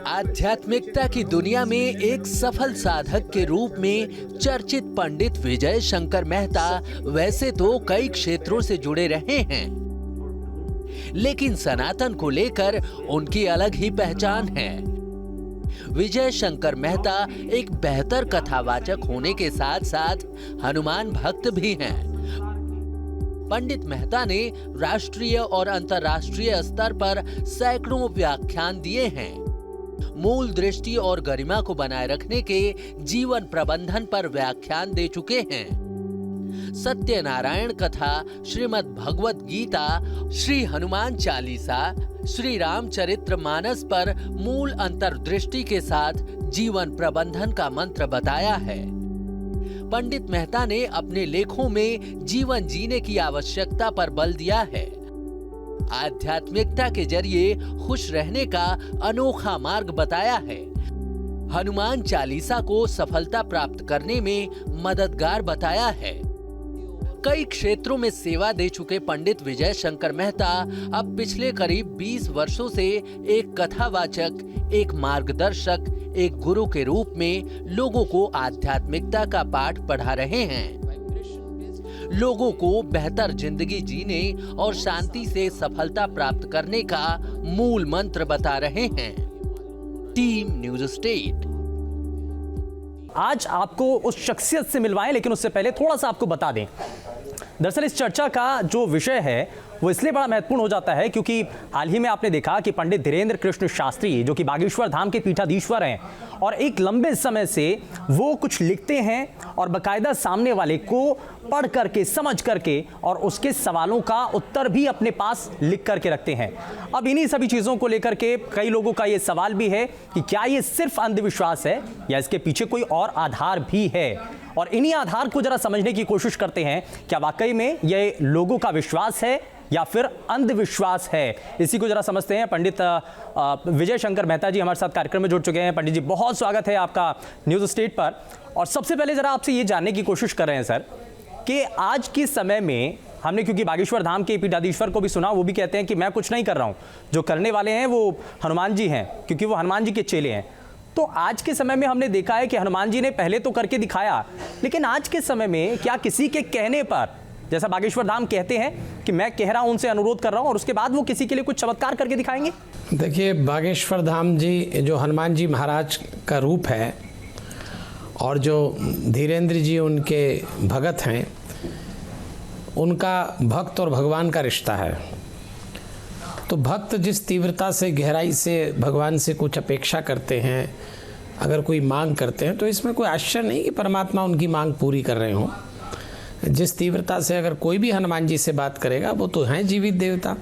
आध्यात्मिकता की दुनिया में एक सफल साधक के रूप में चर्चित पंडित विजय शंकर मेहता वैसे तो कई क्षेत्रों से जुड़े रहे हैं, लेकिन सनातन को लेकर उनकी अलग ही पहचान है। विजय शंकर मेहता एक बेहतर कथावाचक होने के साथ साथ हनुमान भक्त भी हैं। पंडित मेहता ने राष्ट्रीय और अंतर्राष्ट्रीय स्तर पर सैकड़ों व्याख्यान दिए हैं। मूल दृष्टि और गरिमा को बनाए रखने के जीवन प्रबंधन पर व्याख्यान दे चुके हैं। सत्यनारायण कथा, श्रीमद् भगवत गीता, श्री हनुमान चालीसा, श्री रामचरित्र मानस पर मूल अंतर्दृष्टि के साथ जीवन प्रबंधन का मंत्र बताया है। पंडित मेहता ने अपने लेखों में जीवन जीने की आवश्यकता पर बल दिया है। आध्यात्मिकता के जरिए खुश रहने का अनोखा मार्ग बताया है। हनुमान चालीसा को सफलता प्राप्त करने में मददगार बताया है। कई क्षेत्रों में सेवा दे चुके पंडित विजय शंकर मेहता अब पिछले करीब 20 वर्षों से एक कथावाचक, एक मार्गदर्शक, एक गुरु के रूप में लोगों को आध्यात्मिकता का पाठ पढ़ा रहे हैं। लोगों को बेहतर जिंदगी जीने और शांति से सफलता प्राप्त करने का मूल मंत्र बता रहे हैं। Team news state. आज आपको उस शख्सियत से मिलवाएं, लेकिन उससे पहले थोड़ा सा आपको बता दें। दरअसल इस चर्चा का जो विषय है वो इसलिए बड़ा महत्वपूर्ण हो जाता है क्योंकि हाल ही में आपने देखा कि पंडित धीरेन्द्र कृष्ण शास्त्री, जो कि बागेश्वर धाम के पीठाधीश्वर हैं और एक लंबे समय से वो कुछ लिखते हैं और बाकायदा सामने वाले को पढ़ करके, समझ करके और उसके सवालों का उत्तर भी अपने पास लिख करके रखते हैं। अब इन्हीं सभी चीज़ों को लेकर के कई लोगों का ये सवाल भी है कि क्या ये सिर्फ अंधविश्वास है या इसके पीछे कोई और आधार भी है, और इन्हीं आधार को जरा समझने की कोशिश करते हैं। क्या वाकई में ये लोगों का विश्वास है या फिर अंधविश्वास है? इसी को जरा समझते हैं। पंडित विजय शंकर मेहता जी हमारे साथ कार्यक्रम में जुड़ चुके हैं। पंडित जी, बहुत स्वागत है आपका न्यूज़ स्टेट पर। और सबसे पहले जरा आपसे ये जानने की कोशिश कर रहे हैं सर कि आज के समय में हमने, क्योंकि बागेश्वर धाम के पीठाधीश्वर को भी सुना, वो भी कहते हैं कि मैं कुछ नहीं कर रहा हूँ, जो करने वाले हैं वो हनुमान जी हैं, क्योंकि वो हनुमान जी के चेले हैं। तो आज के समय में हमने देखा है कि हनुमान जी ने पहले तो करके दिखाया, लेकिन आज के समय में क्या किसी के कहने पर, जैसा बागेश्वर धाम कहते हैं कि मैं कह रहा हूं, उनसे अनुरोध कर रहा हूं, और उसके बाद वो किसी के लिए कुछ चमत्कार करके दिखाएंगे? देखिए, बागेश्वर धाम जी जो हनुमान जी महाराज का रूप है और जो धीरेन्द्र जी उनके भगत हैं, उनका भक्त और भगवान का रिश्ता है। तो भक्त जिस तीव्रता से, गहराई से भगवान से कुछ अपेक्षा करते हैं, अगर कोई मांग करते हैं, तो इसमें कोई आश्चर्य नहीं कि परमात्मा उनकी मांग पूरी कर रहे हों। जिस तीव्रता से अगर कोई भी हनुमान जी से बात करेगा, वो तो हैं जीवित देवता।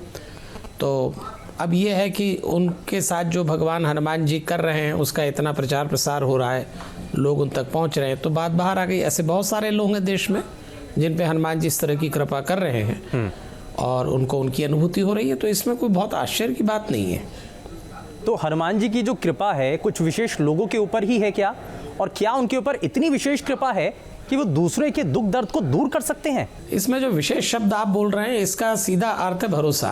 तो अब ये है कि उनके साथ जो भगवान हनुमान जी कर रहे हैं, उसका इतना प्रचार प्रसार हो रहा है, लोग उन तक पहुंच रहे हैं, तो बात बाहर आ गई। ऐसे बहुत सारे लोग हैं देश में जिन पे हनुमान जी इस तरह की कृपा कर रहे हैं और उनको उनकी अनुभूति हो रही है, तो इसमें कोई बहुत आश्चर्य की बात नहीं है। तो हनुमान जी की जो कृपा है कुछ विशेष लोगों के ऊपर ही है क्या, और क्या उनके ऊपर इतनी विशेष कृपा है कि वो दूसरे के दुख दर्द को दूर कर सकते हैं? इसमें जो विशेष शब्द आप बोल रहे हैं, इसका सीधा अर्थ है भरोसा।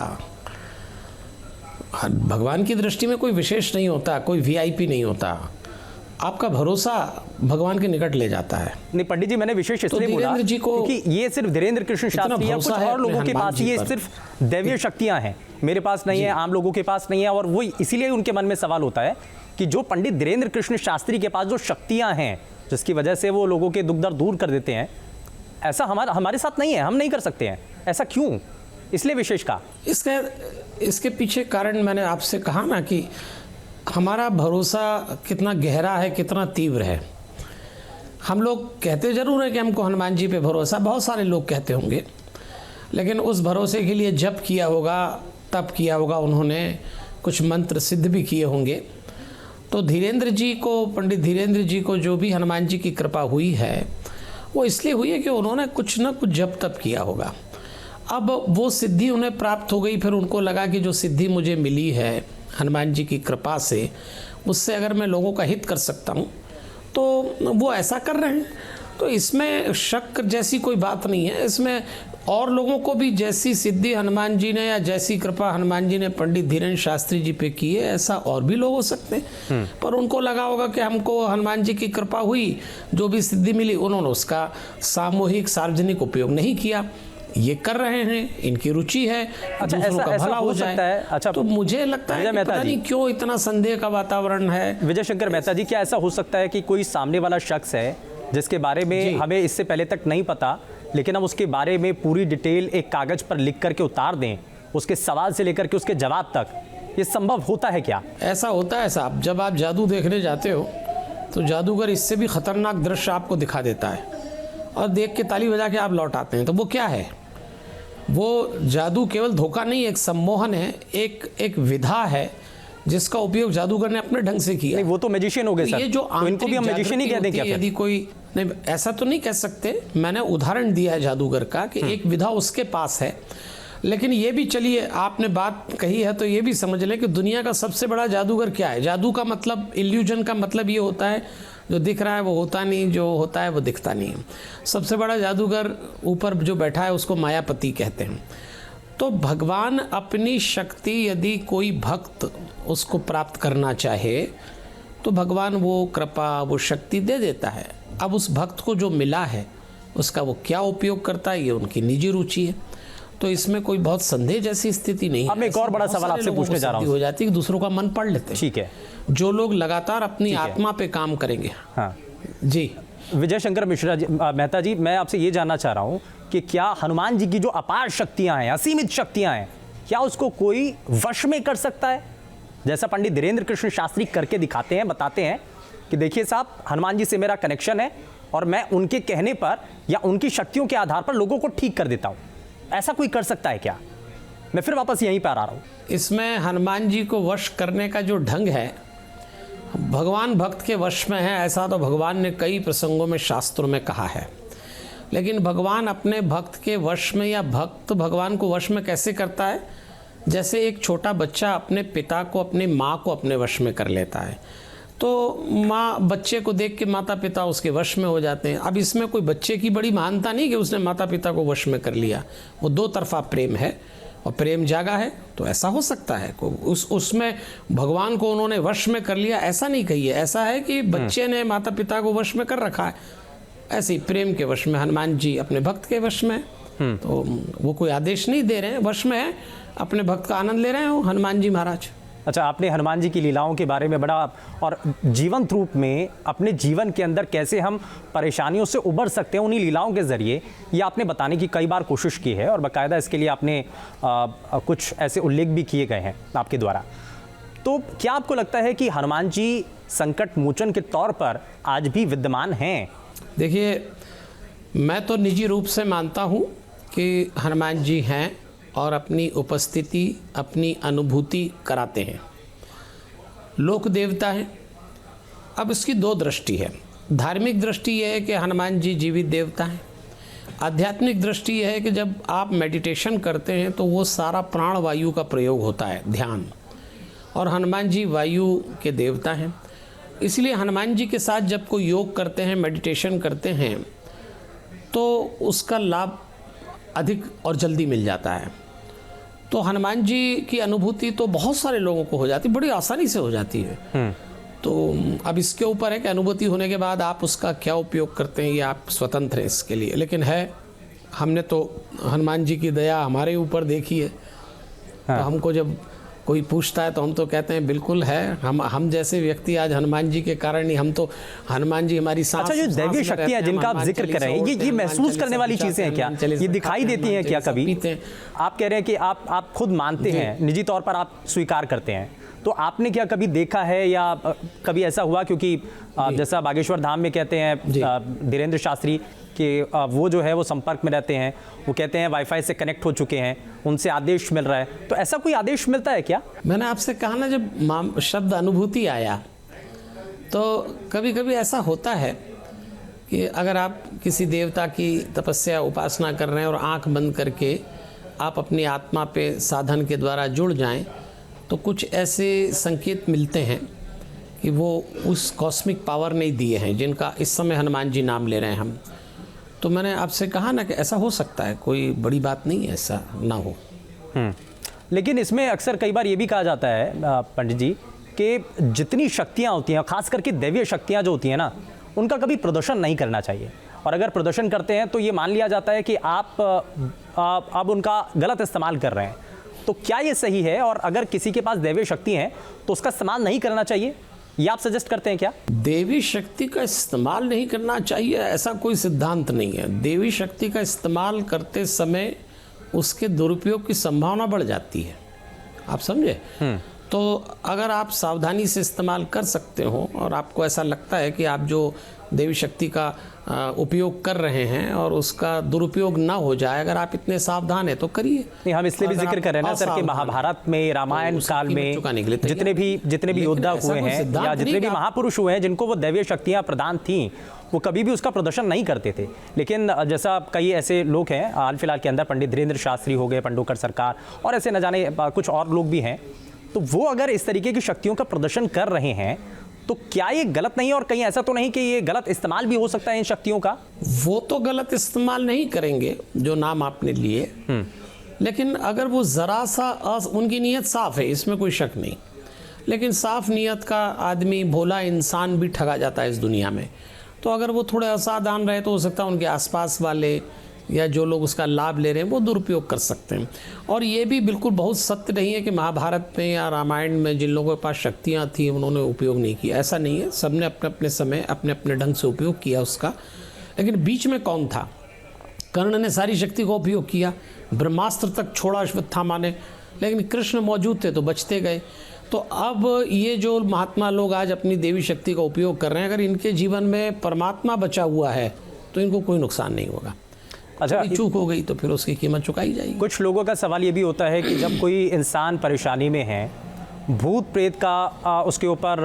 भगवान की दृष्टि में कोई विशेष नहीं होता, कोई वीआईपी नहीं होता। आपका भरोसा भगवान के निकट ले जाता है। नहीं पंडित जी, मैंने विशेष इसलिए बोला जी को, क्योंकि ये सिर्फ धीरेन्द्र कृष्ण शास्त्री या कुछ और लोगों के पास ये सिर्फ दैवीय शक्तियां हैं, मेरे पास नहीं है, आम लोगों के पास नहीं है। और वो इसीलिए उनके मन में सवाल होता है कि जो पंडित धीरेन्द्र कृष्ण शास्त्री के पास जो शक्तियां हैं, जिसकी वजह से वो लोगों के दुख दर्द दूर कर देते हैं, ऐसा हमारे साथ नहीं है, हम नहीं कर सकते हैं। ऐसा क्यों? इसलिए विशेष का इसके पीछे कारण मैंने आपसे कहा ना कि हमारा भरोसा कितना गहरा है, कितना तीव्र है। हम लोग कहते जरूर है कि हमको हनुमान जी पे भरोसा, बहुत सारे लोग कहते होंगे, लेकिन उस भरोसे के लिए जप किया होगा, तप किया होगा, उन्होंने कुछ मंत्र सिद्ध भी किए होंगे। तो धीरेन्द्र जी को, पंडित धीरेन्द्र जी को जो भी हनुमान जी की कृपा हुई है, वो इसलिए हुई है कि उन्होंने कुछ ना कुछ जप तप किया होगा। अब वो सिद्धि उन्हें प्राप्त हो गई, फिर उनको लगा कि जो सिद्धि मुझे मिली है हनुमान जी की कृपा से, उससे अगर मैं लोगों का हित कर सकता हूँ, तो वो ऐसा कर रहे हैं। तो इसमें शक जैसी कोई बात नहीं है। इसमें और लोगों को भी जैसी सिद्धि हनुमान जी ने या जैसी कृपा हनुमान जी ने पंडित धीरेन्द्र शास्त्री जी पे की है, ऐसा और भी लोग हो सकते हैं। पर उनको लगा होगा कि हमको हनुमान जी की कृपा हुई, जो भी सिद्धि मिली, उन्होंने उसका सामूहिक सार्वजनिक उपयोग नहीं किया। ये कर रहे हैं, इनकी रुचि है, अच्छा, दूसरों का ऐसा भला हो हो सकता जाए। है। अच्छा, तो मुझे लगता है कि पता नहीं क्यों इतना संदेह का वातावरण है। विजय शंकर मेहता जी, क्या ऐसा हो सकता है कि कोई सामने वाला शख्स है जिसके बारे में हमें इससे पहले तक नहीं पता, लेकिन हम उसके बारे में पूरी डिटेल एक कागज पर लिख करके उतार दें, उसके सवाल से लेकर के उसके जवाब तक, ये संभव होता है क्या? ऐसा होता है साहब, जब आप जादू देखने जाते हो तो जादूगर इससे भी खतरनाक दृश्य आपको दिखा देता है और देख के ताली बजा के आप लौट आते हैं। तो वो क्या है? वो जादू केवल धोखा नहीं, एक सम्मोहन है, एक विधा है जिसका उपयोग जादूगर ने अपने ढंग से किया। नहीं, वो तो मैजिशियन हो गए सर, ये जो तो इनको भी हम मैजिशियन ही कह दें क्या? यदि कोई नहीं, ऐसा तो नहीं कह सकते। मैंने उदाहरण दिया है जादूगर का कि एक विधा उसके पास है। लेकिन ये भी, चलिए आपने बात कही है तो ये भी समझ लें कि दुनिया का सबसे बड़ा जादूगर क्या है। जादू का मतलब, इल्यूजन का मतलब ये होता है जो दिख रहा है वो होता नहीं, जो होता है वो दिखता नहीं है। सबसे बड़ा जादूगर ऊपर जो बैठा है उसको मायापति कहते हैं। तो भगवान अपनी शक्ति, यदि कोई भक्त उसको प्राप्त करना चाहे तो भगवान वो कृपा, वो शक्ति दे देता है। अब उस भक्त को जो मिला है उसका वो क्या उपयोग करता है, ये उनकी निजी रुचि है। तो इसमें कोई बहुत संदेह जैसी स्थिति नहीं है। अब मैं एक और बड़ा सवाल आपसे पूछने जा रहा हूँ। हो जाती है कि दूसरों का मन पढ़ लेते हैं। ठीक है, जो लोग लगातार अपनी आत्मा पे काम करेंगे। हाँ जी, विजय शंकर मिश्रा जी, मेहता जी, मैं आपसे ये जानना चाह रहा हूँ कि क्या हनुमान जी की जो अपार शक्तियां हैं, असीमित शक्तियां हैं, क्या उसको कोई वश में कर सकता है? जैसा पंडित धीरेन्द्र कृष्ण शास्त्री करके दिखाते हैं, बताते हैं कि देखिए साहब, हनुमान जी से मेरा कनेक्शन है और मैं उनके कहने पर या उनकी शक्तियों के आधार पर लोगों को ठीक कर देता हूँ। ऐसा कोई कर सकता है क्या? मैं फिर वापस यहीं पर आ रहा हूँ। इसमें हनुमान जी को वश करने का जो ढंग है, भगवान भक्त के वश में है, ऐसा तो भगवान ने कई प्रसंगों में शास्त्रों में कहा है। लेकिन भगवान अपने भक्त के वश में, या भक्त भगवान को वश में कैसे करता है? जैसे एक छोटा बच्चा अपने पिता को, अपनी माँ को अपने वश में कर लेता है, तो माँ बच्चे को देख के माता पिता उसके वश में हो जाते हैं। अब इसमें कोई बच्चे की बड़ी महानता नहीं कि उसने माता पिता को वश में कर लिया। वो दो तरफा प्रेम है और प्रेम जागा है, तो ऐसा हो सकता है। उसमें भगवान को उन्होंने वश में कर लिया, ऐसा नहीं कहिए। ऐसा है कि बच्चे ने माता पिता को वश में कर रखा है। ऐसे ही प्रेम के वश में हनुमान जी अपने भक्त के वश में। तो वो कोई आदेश नहीं दे रहे हैं, वश में है, अपने भक्त का आनंद ले रहे हैं हनुमान जी महाराज। अच्छा, आपने हनुमान जी की लीलाओं के बारे में बड़ा और जीवंत रूप में अपने जीवन के अंदर कैसे हम परेशानियों से उबर सकते हैं उन्हीं लीलाओं के ज़रिए, ये आपने बताने की कई बार कोशिश की है और बाकायदा इसके लिए आपने कुछ ऐसे उल्लेख भी किए गए हैं आपके द्वारा। तो क्या आपको लगता है कि हनुमान जी संकट मोचन के तौर पर आज भी विद्यमान हैं? देखिए, मैं तो निजी रूप से मानता हूँ कि हनुमान जी हैं और अपनी उपस्थिति, अपनी अनुभूति कराते हैं। लोक देवता हैं। अब इसकी दो दृष्टि है। धार्मिक दृष्टि यह है कि हनुमान जी जीवित देवता हैं। आध्यात्मिक दृष्टि यह है कि जब आप मेडिटेशन करते हैं तो वो सारा प्राण वायु का प्रयोग होता है, ध्यान, और हनुमान जी वायु के देवता हैं। इसलिए हनुमान जी के साथ जब कोई योग करते हैं, मेडिटेशन करते हैं, तो उसका लाभ अधिक और जल्दी मिल जाता है। तो हनुमान जी की अनुभूति तो बहुत सारे लोगों को हो जाती, बड़ी आसानी से हो जाती है। तो अब इसके ऊपर है कि अनुभूति होने के बाद आप उसका क्या उपयोग करते हैं, ये आप स्वतंत्र हैं इसके लिए। लेकिन है, हमने तो हनुमान जी की दया हमारे ऊपर देखी है। तो हमको जब कोई पूछता है तो हम तो कहते हैं बिल्कुल है। हम जैसे व्यक्ति आज हनुमान जी के कारण ही, हम तो हनुमान जी हमारी सांस। अच्छा, जो दैवीय शक्तियां जिनका आप जिक्र कर रहे हैं, ये महसूस करने वाली चीजें हैं क्या? ये दिखाई देती हैं क्या कभी? आप कह रहे हैं कि आप खुद मानते हैं, निजी तौर पर आप स्वीकार करते हैं, तो आपने क्या कभी देखा है या कभी ऐसा हुआ? क्योंकि जैसा बागेश्वर धाम में कहते हैं धीरेन्द्र शास्त्री कि वो जो है वो संपर्क में रहते हैं, वो कहते हैं वाईफाई से कनेक्ट हो चुके हैं, उनसे आदेश मिल रहा है। तो ऐसा कोई आदेश मिलता है क्या? मैंने आपसे कहा ना, जब शब्द अनुभूति आया तो कभी कभी ऐसा होता है कि अगर आप किसी देवता की तपस्या, उपासना कर रहे हैं और आंख बंद करके आप अपनी आत्मा पे साधन के द्वारा जुड़ जाएं, तो कुछ ऐसे संकेत मिलते हैं कि वो उस कॉस्मिक पावर नहीं दिए हैं जिनका इस समय हनुमान जी नाम ले रहे हैं हम। तो मैंने आपसे कहा ना कि ऐसा हो सकता है, कोई बड़ी बात नहीं है ऐसा ना हो। लेकिन इसमें अक्सर कई बार ये भी कहा जाता है पंडित जी कि जितनी शक्तियाँ होती हैं, खास करके दैवीय शक्तियाँ जो होती हैं ना, उनका कभी प्रदर्शन नहीं करना चाहिए। और अगर प्रदर्शन करते हैं तो ये मान लिया जाता है कि आप उनका गलत इस्तेमाल कर रहे हैं। तो क्या ये सही है? और अगर किसी के पास दैवीय शक्ति है तो उसका इस्तेमाल नहीं करना चाहिए, ये आप सजेस्ट करते हैं क्या? देवी शक्ति का इस्तेमाल नहीं करना चाहिए ऐसा कोई सिद्धांत नहीं है। देवी शक्ति का इस्तेमाल करते समय उसके दुरुपयोग की संभावना बढ़ जाती है, आप समझे? तो अगर आप सावधानी से इस्तेमाल कर सकते हो और आपको ऐसा लगता है कि आप जो देवी शक्ति का उपयोग कर रहे हैं और उसका दुरुपयोग ना हो जाए, अगर आप इतने सावधान हैं तो करिए। नहीं, हम इसलिए भी जिक्र कर रहे हैं ना सर कि महाभारत में, रामायण काल में जितने भी योद्धा हुए हैं या जितने भी महापुरुष हुए हैं जिनको वो दैवीय शक्तियां प्रदान थीं, वो कभी भी उसका प्रदर्शन नहीं करते थे। लेकिन जैसा कई ऐसे लोग हैं हाल फिलहाल के अंदर, पंडित धीरेन्द्र शास्त्री हो गए, पंडोकर सरकार और ऐसे न जाने कुछ और लोग भी हैं, तो वो अगर इस तरीके की शक्तियों का प्रदर्शन कर रहे हैं तो क्या ये गलत नहीं है? और कहीं ऐसा तो नहीं कि ये गलत इस्तेमाल भी हो सकता है इन शक्तियों का? वो तो गलत इस्तेमाल नहीं करेंगे जो नाम आपने लिए, लेकिन अगर वो ज़रा सा उनकी नीयत साफ है, इसमें कोई शक नहीं। लेकिन साफ नीयत का आदमी, भोला इंसान भी ठगा जाता है इस दुनिया में। तो अगर वो थोड़े असावधान रहे तो हो सकता है उनके आसपास वाले या जो लोग उसका लाभ ले रहे हैं वो दुरुपयोग कर सकते हैं। और ये भी बिल्कुल बहुत सत्य नहीं है कि महाभारत में या रामायण में जिन लोगों के पास शक्तियाँ थी उन्होंने उपयोग नहीं किया, ऐसा नहीं है। सबने अपने अपने समय अपने अपने ढंग से उपयोग किया उसका। लेकिन बीच में कौन था? कर्ण ने सारी शक्ति का उपयोग किया, ब्रह्मास्त्र तक छोड़ा अश्वत्थामा ने, लेकिन कृष्ण मौजूद थे तो बचते गए। तो अब ये जो महात्मा लोग आज अपनी देवी शक्ति का उपयोग कर रहे हैं, अगर इनके जीवन में परमात्मा बचा हुआ है तो इनको कोई नुकसान नहीं होगा। अच्छा, चूक हो गई तो फिर उसकी कीमत चुकाई जाएगी। कुछ लोगों का सवाल ये भी होता है कि जब कोई इंसान परेशानी में है, भूत प्रेत का उसके ऊपर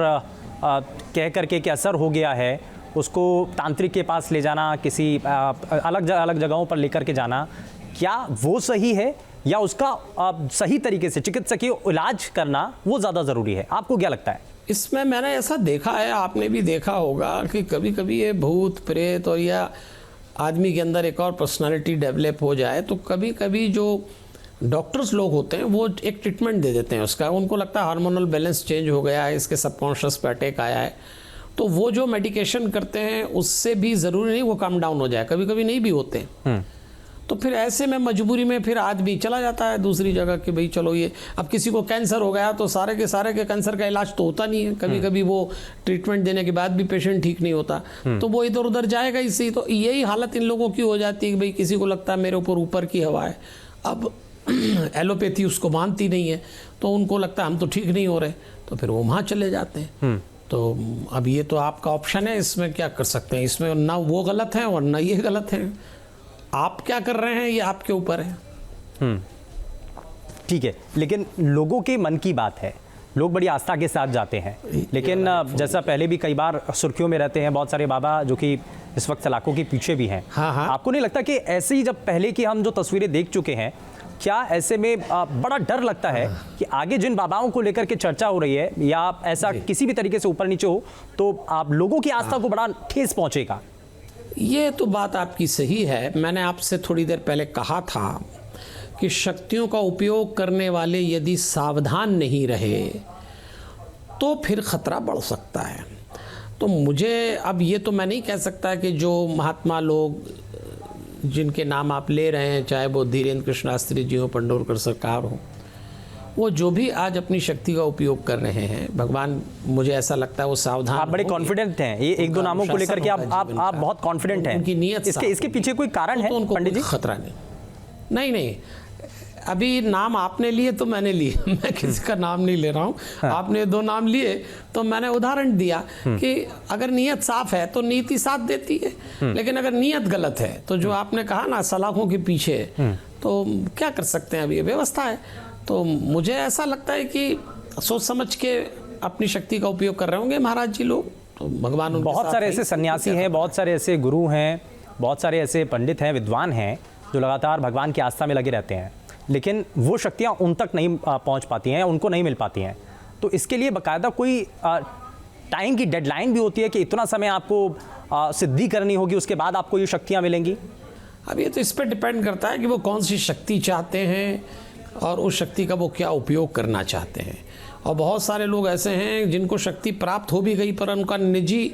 कह करके कि असर हो गया है, उसको तांत्रिक के पास ले जाना, किसी अलग अलग जगहों पर लेकर के जाना, क्या वो सही है या उसका सही तरीके से चिकित्सकीय इलाज करना वो ज़्यादा ज़रूरी है? आपको क्या लगता है? इसमें मैंने ऐसा देखा है, आपने भी देखा होगा कि कभी कभी ये भूत प्रेत और या आदमी के अंदर एक और पर्सनालिटी डेवलप हो जाए तो कभी कभी जो डॉक्टर्स लोग होते हैं वो एक ट्रीटमेंट दे देते हैं उसका। उनको लगता है हार्मोनल बैलेंस चेंज हो गया है, इसके सबकॉन्शियस पे अटैक आया है, तो वो जो मेडिकेशन करते हैं उससे भी ज़रूरी नहीं वो कम डाउन हो जाए, कभी कभी नहीं भी होते। तो फिर ऐसे में मजबूरी में फिर आदमी चला जाता है दूसरी जगह कि भाई चलो ये, अब किसी को कैंसर हो गया तो सारे के कैंसर का इलाज तो होता नहीं है, कभी कभी वो ट्रीटमेंट देने के बाद भी पेशेंट ठीक नहीं होता, तो वो इधर उधर जाएगा इसी। तो यही हालत इन लोगों की हो जाती है कि भाई किसी को लगता है मेरे ऊपर की हवा है, अब एलोपैथी उसको मानती नहीं है तो उनको लगता है हम तो ठीक नहीं हो रहे, तो फिर वो वहाँ चले जाते हैं। तो अब ये तो आपका ऑप्शन है, इसमें क्या कर सकते हैं, इसमें ना वो गलत है और ना ये गलत है। आप क्या कर रहे हैं ये आपके ऊपर है। ठीक है, लेकिन लोगों के मन की बात है, लोग बड़ी आस्था के साथ जाते हैं, लेकिन जैसा पहले भी कई बार सुर्खियों में रहते हैं बहुत सारे बाबा जो कि इस वक्त सलाखों के पीछे भी हैं। हाँ। आपको नहीं लगता कि ऐसे ही जब पहले की हम जो तस्वीरें देख चुके हैं, क्या ऐसे में बड़ा डर लगता है कि आगे जिन बाबाओं को लेकर के चर्चा हो रही है या ऐसा किसी भी तरीके से ऊपर नीचे हो तो आप लोगों की आस्था को बड़ा ठेस पहुंचेगा? ये तो बात आपकी सही है। मैंने आपसे थोड़ी देर पहले कहा था कि शक्तियों का उपयोग करने वाले यदि सावधान नहीं रहे तो फिर खतरा बढ़ सकता है। तो मुझे अब ये तो मैं नहीं कह सकता कि जो महात्मा लोग जिनके नाम आप ले रहे हैं, चाहे वो धीरेन्द्र कृष्ण शास्त्री जी हो, पंडोरकर सरकार हो, वो जो भी आज अपनी शक्ति का उपयोग कर रहे हैं, भगवान मुझे ऐसा लगता है वो सावधान। आप बड़े कॉन्फिडेंट हैं, ये एक दो नामों को लेकर के आप बहुत कॉन्फिडेंट हैं। उनकी नीयत इसके पीछे कोई कारण है पंडित जी? खतरा नहीं। अभी नाम आपने लिए तो मैंने लिए, मैं किसी का नाम नहीं ले रहा हूँ। आपने दो नाम लिए तो मैंने उदाहरण दिया कि अगर नीयत साफ है तो नीति साथ देती है, लेकिन अगर नीयत गलत है तो जो आपने कहा ना सलाखों के पीछे, तो क्या कर सकते हैं, अभी ये व्यवस्था है। तो मुझे ऐसा लगता है कि सोच समझ के अपनी शक्ति का उपयोग कर रहे होंगे महाराज जी लोग, तो भगवान बहुत सारे ऐसे सन्यासी हैं, बहुत सारे ऐसे गुरु हैं, बहुत सारे ऐसे पंडित हैं, विद्वान हैं जो लगातार भगवान की आस्था में लगे रहते हैं, लेकिन वो शक्तियाँ उन तक नहीं पहुँच पाती हैं, उनको नहीं मिल पाती हैं। तो इसके लिए बाकायदा कोई टाइम की डेडलाइन भी होती है कि इतना समय आपको सिद्धि करनी होगी, उसके बाद आपको ये शक्तियाँ मिलेंगी? अब ये तो इस पर डिपेंड करता है कि वो कौन सी शक्ति चाहते हैं और उस शक्ति का वो क्या उपयोग करना चाहते हैं। और बहुत सारे लोग ऐसे हैं जिनको शक्ति प्राप्त हो भी गई पर उनका निजी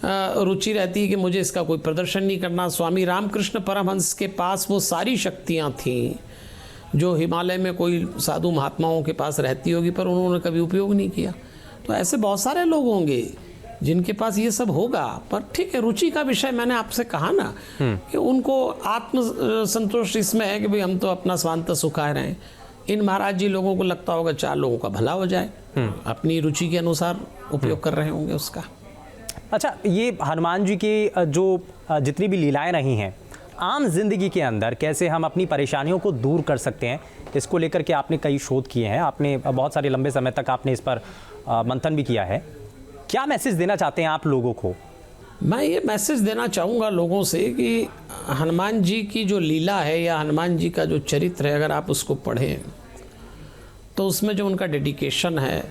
रुचि रहती है कि मुझे इसका कोई प्रदर्शन नहीं करना। स्वामी रामकृष्ण परमहंस के पास वो सारी शक्तियाँ थीं जो हिमालय में कोई साधु महात्माओं के पास रहती होगी, पर उन्होंने कभी उपयोग नहीं किया। तो ऐसे बहुत सारे लोग होंगे जिनके पास ये सब होगा, पर ठीक है, रुचि का विषय मैंने आपसे कहा ना कि उनको आत्म संतोष इसमें है कि भाई हम तो अपना स्वांत सुखाए रहें। इन महाराज जी लोगों को लगता होगा 4 लोगों का भला हो जाए, अपनी रुचि के अनुसार उपयोग कर रहे होंगे उसका। अच्छा, ये हनुमान जी की जो जितनी भी लीलाएं रही हैं, आम जिंदगी के अंदर कैसे हम अपनी परेशानियों को दूर कर सकते हैं, इसको लेकर के आपने कई शोध किए हैं, आपने बहुत सारे लंबे समय तक आपने इस पर मंथन भी किया है। क्या मैसेज देना चाहते हैं आप लोगों को? मैं ये मैसेज देना चाहूँगा लोगों से कि हनुमान जी की जो लीला है या हनुमान जी का जो चरित्र है, अगर आप उसको पढ़ें तो उसमें जो उनका डेडिकेशन है,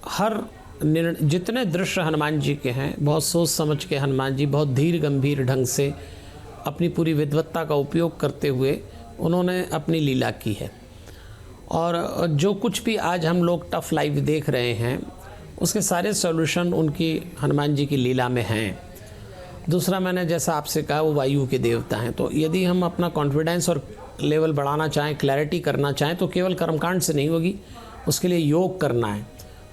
हर जितने दृश्य हनुमान जी के हैं, बहुत सोच समझ के हनुमान जी बहुत धीर गंभीर ढंग से अपनी पूरी विद्वत्ता का उपयोग करते हुए उन्होंने अपनी लीला की है। और जो कुछ भी आज हम लोग टफ लाइफ देख रहे हैं उसके सारे सॉल्यूशन उनकी हनुमान जी की लीला में हैं। दूसरा, मैंने जैसा आपसे कहा, वो वायु के देवता हैं। तो यदि हम अपना कॉन्फिडेंस और लेवल बढ़ाना चाहें, क्लैरिटी करना चाहें, तो केवल कर्मकांड से नहीं होगी, उसके लिए योग करना है।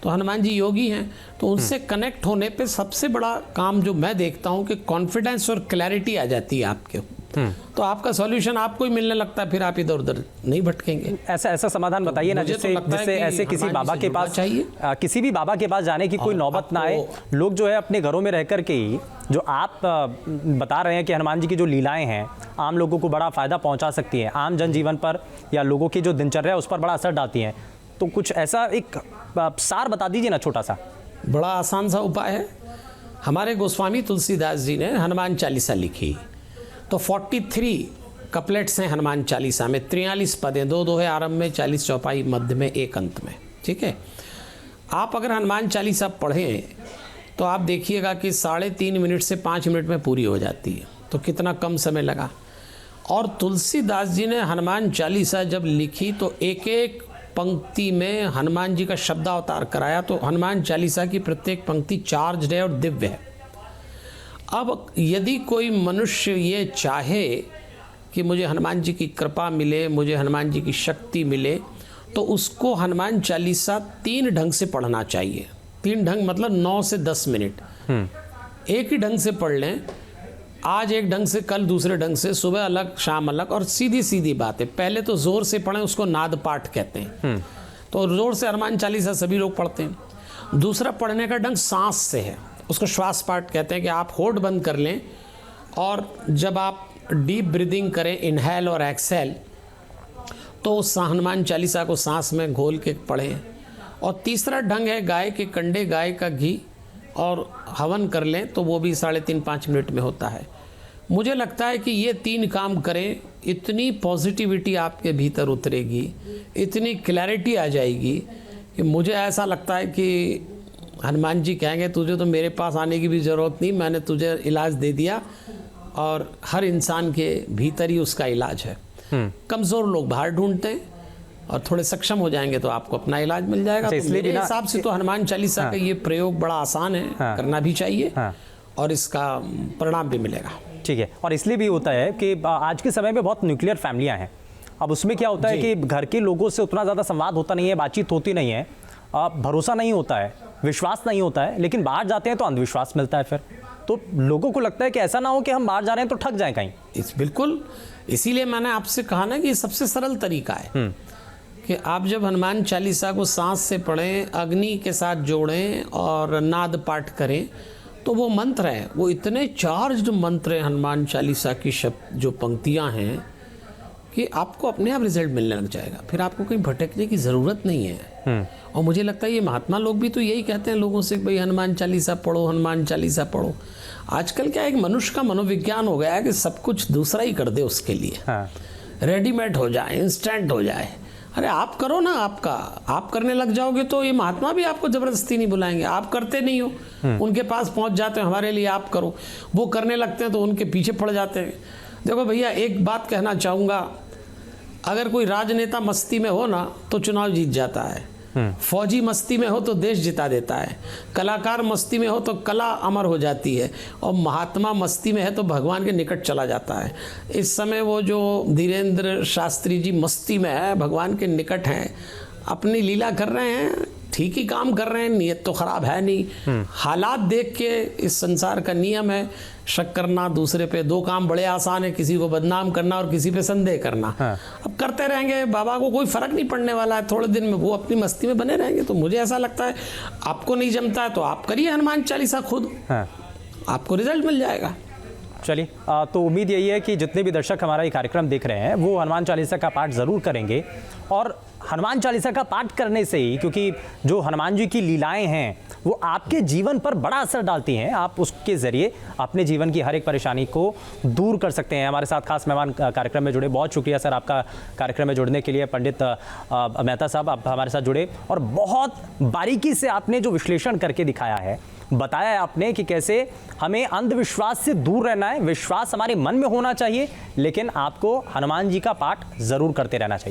तो हनुमान जी योगी हैं, तो उनसे कनेक्ट होने पे सबसे बड़ा काम जो मैं देखता हूँ कि कॉन्फिडेंस और क्लैरिटी आ जाती है आपके, तो आपका सॉल्यूशन आपको ही मिलने लगता है, फिर आप इधर उधर नहीं भटकेंगे। ऐसा समाधान बताइए ना, जिससे ऐसे किसी बाबा के पास चाहिए, किसी भी बाबा के पास जाने की कोई नौबत ना आए। लोग जो है अपने घरों में रह करके ही, जो आप बता रहे हैं कि हनुमान जी की जो लीलाएं हैं आम लोगों को बड़ा फायदा पहुंचा सकती हैं, आम जनजीवन पर या लोगों की जो दिनचर्या है उस पर बड़ा असर डालती हैं, तो कुछ ऐसा एक सार बता दीजिए ना, छोटा सा। बड़ा आसान सा उपाय है। हमारे गोस्वामी तुलसीदास जी ने हनुमान चालीसा लिखी, तो 43 कपलेट्स हैं हनुमान चालीसा में, 43 पद हैं, 2 है आरंभ में, 40 चौपाई मध्य में, 1 अंत में। ठीक है, आप अगर हनुमान चालीसा पढ़ें तो आप देखिएगा कि 3.5 मिनट से 5 मिनट में पूरी हो जाती है। तो कितना कम समय लगा। और तुलसीदास जी ने हनुमान चालीसा जब लिखी तो एक एक पंक्ति में हनुमान जी का शब्दावतार कराया। तो हनुमान चालीसा की प्रत्येक पंक्ति चार्ज्ड है और दिव्य है। अब यदि कोई मनुष्य ये चाहे कि मुझे हनुमान जी की कृपा मिले, मुझे हनुमान जी की शक्ति मिले, तो उसको हनुमान चालीसा 3 ढंग से पढ़ना चाहिए। 3 ढंग मतलब 9 से 10 मिनट एक ही ढंग से पढ़ लें। आज एक ढंग से, कल दूसरे ढंग से, सुबह अलग शाम अलग, और सीधी सीधी बात है। पहले तो जोर से पढ़ें, उसको नाद पाठ कहते हैं। तो जोर से हनुमान चालीसा सभी लोग पढ़ते हैं। दूसरा पढ़ने का ढंग सांस से है, उसको श्वास पाठ कहते हैं कि आप होठ बंद कर लें और जब आप डीप ब्रीदिंग करें, इनहेल और एक्सहेल, तो उस हनुमान चालीसा को सांस में घोल के पढ़ें। और तीसरा ढंग है गाय के कंडे, गाय का घी और हवन कर लें, तो वो भी 3.5-5 मिनट में होता है। मुझे लगता है कि ये 3 काम करें, इतनी पॉजिटिविटी आपके भीतर उतरेगी, इतनी क्लैरिटी आ जाएगी कि मुझे ऐसा लगता है कि हनुमान जी कहेंगे तुझे तो मेरे पास आने की भी ज़रूरत नहीं, मैंने तुझे इलाज दे दिया। और हर इंसान के भीतर ही उसका इलाज है। कमज़ोर लोग बाहर ढूंढते हैं और थोड़े सक्षम हो जाएंगे तो आपको अपना इलाज मिल जाएगा। तो मेरे हिसाब से तो हनुमान चालीसा का ये प्रयोग बड़ा आसान है, करना भी चाहिए और इसका परिणाम भी मिलेगा। ठीक है, और इसलिए भी होता है कि आज के समय में बहुत न्यूक्लियर फैमिलियां हैं। अब उसमें क्या होता है कि घर के लोगों से उतना ज़्यादा संवाद होता नहीं है, बातचीत होती नहीं है, भरोसा नहीं होता है, विश्वास नहीं होता है, लेकिन बाहर जाते हैं तो अंधविश्वास मिलता है। फिर तो लोगों को लगता है कि ऐसा ना हो कि हम बाहर जा रहे हैं तो ठग जाएं कहीं। बिल्कुल, इसीलिए मैंने आपसे कहा ना कि सबसे सरल तरीका है कि आप जब हनुमान चालीसा को सांस से पढ़ें, अग्नि के साथ जोड़ें और नाद पाठ करें, तो वो मंत्र हैं, वो इतने चार्ज्ड मंत्र हैं हनुमान चालीसा की शब्द जो पंक्तियां हैं कि आपको अपने आप रिजल्ट मिलने लग जाएगा। फिर आपको कहीं भटकने की ज़रूरत नहीं है। और मुझे लगता है ये महात्मा लोग भी तो यही कहते हैं लोगों से, भाई हनुमान चालीसा पढ़ो, हनुमान चालीसा पढ़ो। आजकल क्या एक मनुष्य का मनोविज्ञान हो गया है कि सब कुछ दूसरा ही कर दे उसके लिए, रेडीमेड हो जाए, इंस्टेंट हो जाए। अरे आप करो ना, आप करने लग जाओगे तो ये महात्मा भी आपको जबरदस्ती नहीं बुलाएंगे। आप करते नहीं हो, उनके पास पहुंच जाते हैं, हमारे लिए आप करो। वो करने लगते हैं तो उनके पीछे पड़ जाते हैं। देखो भैया, एक बात कहना चाहूँगा, अगर कोई राजनेता मस्ती में हो ना तो चुनाव जीत जाता है, फौजी मस्ती में हो तो देश जिता देता है, कलाकार मस्ती में हो तो कला अमर हो जाती है, और महात्मा मस्ती में है तो भगवान के निकट चला जाता है। इस समय वो जो धीरेन्द्र शास्त्री जी मस्ती में है, भगवान के निकट हैं, अपनी लीला कर रहे हैं, ठीक ही काम कर रहे हैं, नीयत तो खराब है नहीं। हालात देख के, इस संसार का नियम है, शक करना दूसरे पे, दो काम बड़े आसान है, किसी को बदनाम करना और किसी पे संदेह करना। अब करते रहेंगे, बाबा को कोई फर्क नहीं पड़ने वाला है, थोड़े दिन में वो अपनी मस्ती में बने रहेंगे। तो मुझे ऐसा लगता है, आपको नहीं जमता है तो आप करिए हनुमान चालीसा खुद, आपको रिजल्ट मिल जाएगा। चलिए, तो उम्मीद यही है कि जितने भी दर्शक हमारा ये कार्यक्रम देख रहे हैं वो हनुमान चालीसा का पाठ ज़रूर करेंगे। और हनुमान चालीसा का पाठ करने से ही, क्योंकि जो हनुमान जी की लीलाएं हैं वो आपके जीवन पर बड़ा असर डालती हैं, आप उसके ज़रिए अपने जीवन की हर एक परेशानी को दूर कर सकते हैं। हमारे साथ खास मेहमान कार्यक्रम में जुड़े, बहुत शुक्रिया सर आपका कार्यक्रम में जुड़ने के लिए। पंडित मेहता साहब, आप हमारे साथ जुड़े और बहुत बारीकी से आपने जो विश्लेषण करके दिखाया है, बताया है आपने कि कैसे हमें अंधविश्वास से दूर रहना है, विश्वास हमारे मन में होना चाहिए, लेकिन आपको हनुमान जी का पाठ ज़रूर करते रहना चाहिए।